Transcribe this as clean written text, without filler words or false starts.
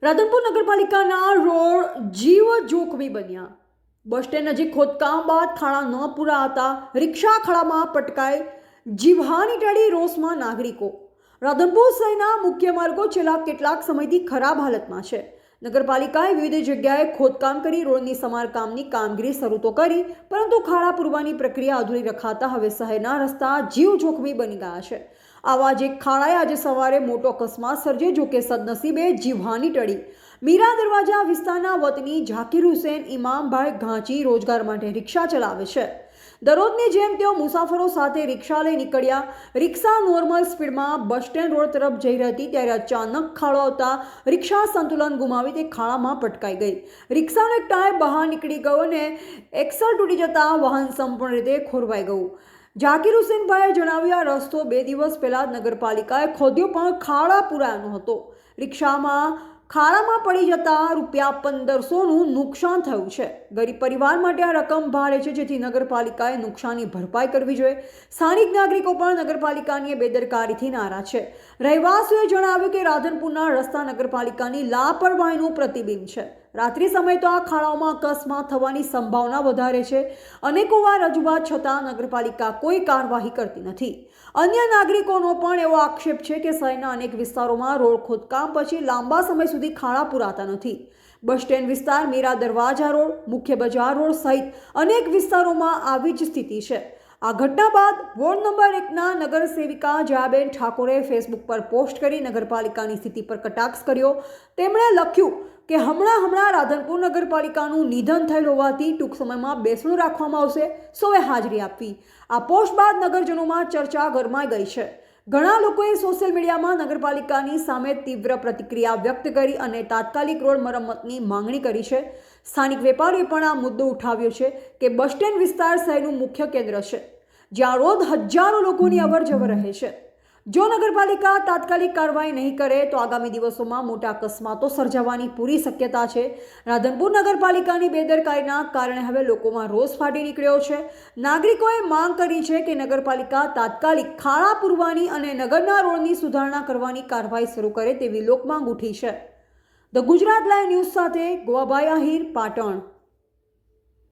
રાધનપુર નગરપાલિકાના રોડ જીવ જોખમી બન્યા. બસ સ્ટેન્ડ નજીક ખોદકામ બાદ ખાડા ન પુરાતા રિક્ષા ખાડામાં પટકાઈ, જીવહાની ટળી રોષમાં નાગરિકો. રાધનપુર શહેરના મુખ્ય માર્ગો છેલ્લા કેટલાક સમયથી ખરાબ હાલતમાં છે. નગરપાલિકાએ વિવિધ જગ્યાએ ખોદકામ કરી રોડની સમારકામની કામગીરી શરૂ તો કરી, પરંતુ ખાડા પૂરવાની પ્રક્રિયા અધૂરી રખાતા હવે શહેરના રસ્તા જીવ જોખમી બની ગયા છે. આવા જ એક ખાડાએ આજે સવારે મોટો અકસ્માત સર્જ્યો, જો કે સદનસીબે જીવહાની ટળી. મીરા દરવાજા વિસ્તારના વતની ઝાકીર હુસેન ઇમામભાઈ ઘાંચી રોજગાર માટે રિક્ષા ચલાવે છે. દરરોજની જેમ તેઓ મુસાફરો સાથે રિક્ષા લઈ નીકળ્યા. રિક્ષા નોર્મલ સ્પીડમાં બસ સ્ટેન્ડ રોડ તરફ જઈ રહી હતી, ત્યારે અચાનક ખાડો આવતા રિક્ષા સંતુલન ગુમાવી તે ખાડામાં પટકાઈ ગઈ. રિક્ષાનો એક ટાયર બહાર નીકળી ગયો અને એક્સલ તૂટી જતા વાહન સંપૂર્ણ રીતે ખોરવાઈ ગયું. ઝાકીર હુસેનભાઈએ જણાવ્યું, આ રસ્તો 2 દિવસ પહેલા નગરપાલિકાએ ખોદ્યો, પણ ખાડા પુરાયો નહોતો. રિક્ષામાં ખાડામાં પડી જતા ₹1500નું નુકસાન થયું છે. ગરીબ પરિવાર માટે આ રકમ ભારે છે, જેથી નગરપાલિકાએ નુકસાનની ભરપાઈ કરવી જોઈએ. સ્થાનિક નાગરિકો પણ નગરપાલિકાની બેદરકારીથી નારાજ છે. રહેવાસીઓએ જણાવ્યું કે રાધનપુરના રસ્તા નગરપાલિકાની લાપરવાહીનું પ્રતિબિંબ છે. રાત્રિ સમયે તો આ ખાડાઓમાં અકસ્માત થવાની સંભાવના વધારે છે. અનેકો વાર રજૂઆત છતાં નગરપાલિકા કોઈ કાર્યવાહી કરતી નથી. અન્ય નાગરિકોનો પણ એવો આક્ષેપ છે કે શહેરના અનેક વિસ્તારોમાં રોડ ખોદકામ પછી લાંબા સમય સુધી ખાડા પુરાતા નથી. બસ સ્ટેન્ડ વિસ્તાર, મીરા દરવાજા રોડ, મુખ્ય બજાર રોડ સહિત અનેક વિસ્તારોમાં આવી જ સ્થિતિ છે. આ ઘટના બાદ વોર્ડ નંબર 1ના નગરસેવિકા જયાબેન ઠાકોરે ફેસબુક પર પોસ્ટ કરી નગરપાલિકાની સ્થિતિ પર કટાક્ષ કર્યો. તેમણે લખ્યું કે હમણાં રાધનપુર નગરપાલિકાનું નિધન થયેલ હોવાથી ટૂંક સમયમાં બેસણું રાખવામાં આવશે, સૌએ હાજરી આપવી. આ પોસ્ટ બાદ નગરજનોમાં ચર્ચા ગરમાઈ ગઈ છે. ઘણા લોકોએ સોશિયલ મીડિયામાં નગરપાલિકાની સામે તીવ્ર પ્રતિક્રિયા વ્યક્ત કરી અને તાત્કાલિક રોડ મરમ્મતની માંગણી કરી છે. સ્થાનિક વેપારીઓએ પણ આ મુદ્દો ઉઠાવ્યો છે કે બસ સ્ટેન્ડ વિસ્તાર શહેરનું મુખ્ય કેન્દ્ર છે, જ્યાં રોજ હજારો લોકોની અવરજવર રહે છે. જો નગરપાલિકા તાત્કાલિક કાર્યવાહી નહીં કરે તો આગામી દિવસોમાં મોટા અકસ્માતો સર્જાવાની પૂરી શક્યતા છે. રાધનપુર નગરપાલિકાની બેદરકારીના કારણે હવે લોકોમાં રોષ ફાટી નીકળ્યો છે. નાગરિકોએ માંગ કરી છે કે નગરપાલિકા તાત્કાલિક ખાડા પૂરવાની અને નગરના રોડની સુધારણા કરવાની કાર્યવાહી શરૂ કરે તેવી લોકમાંગ ઉઠી છે. ધ ગુજરાત લાઈવ ન્યૂઝ સાથે ગોવાભાઈ આહિર, પાટણ.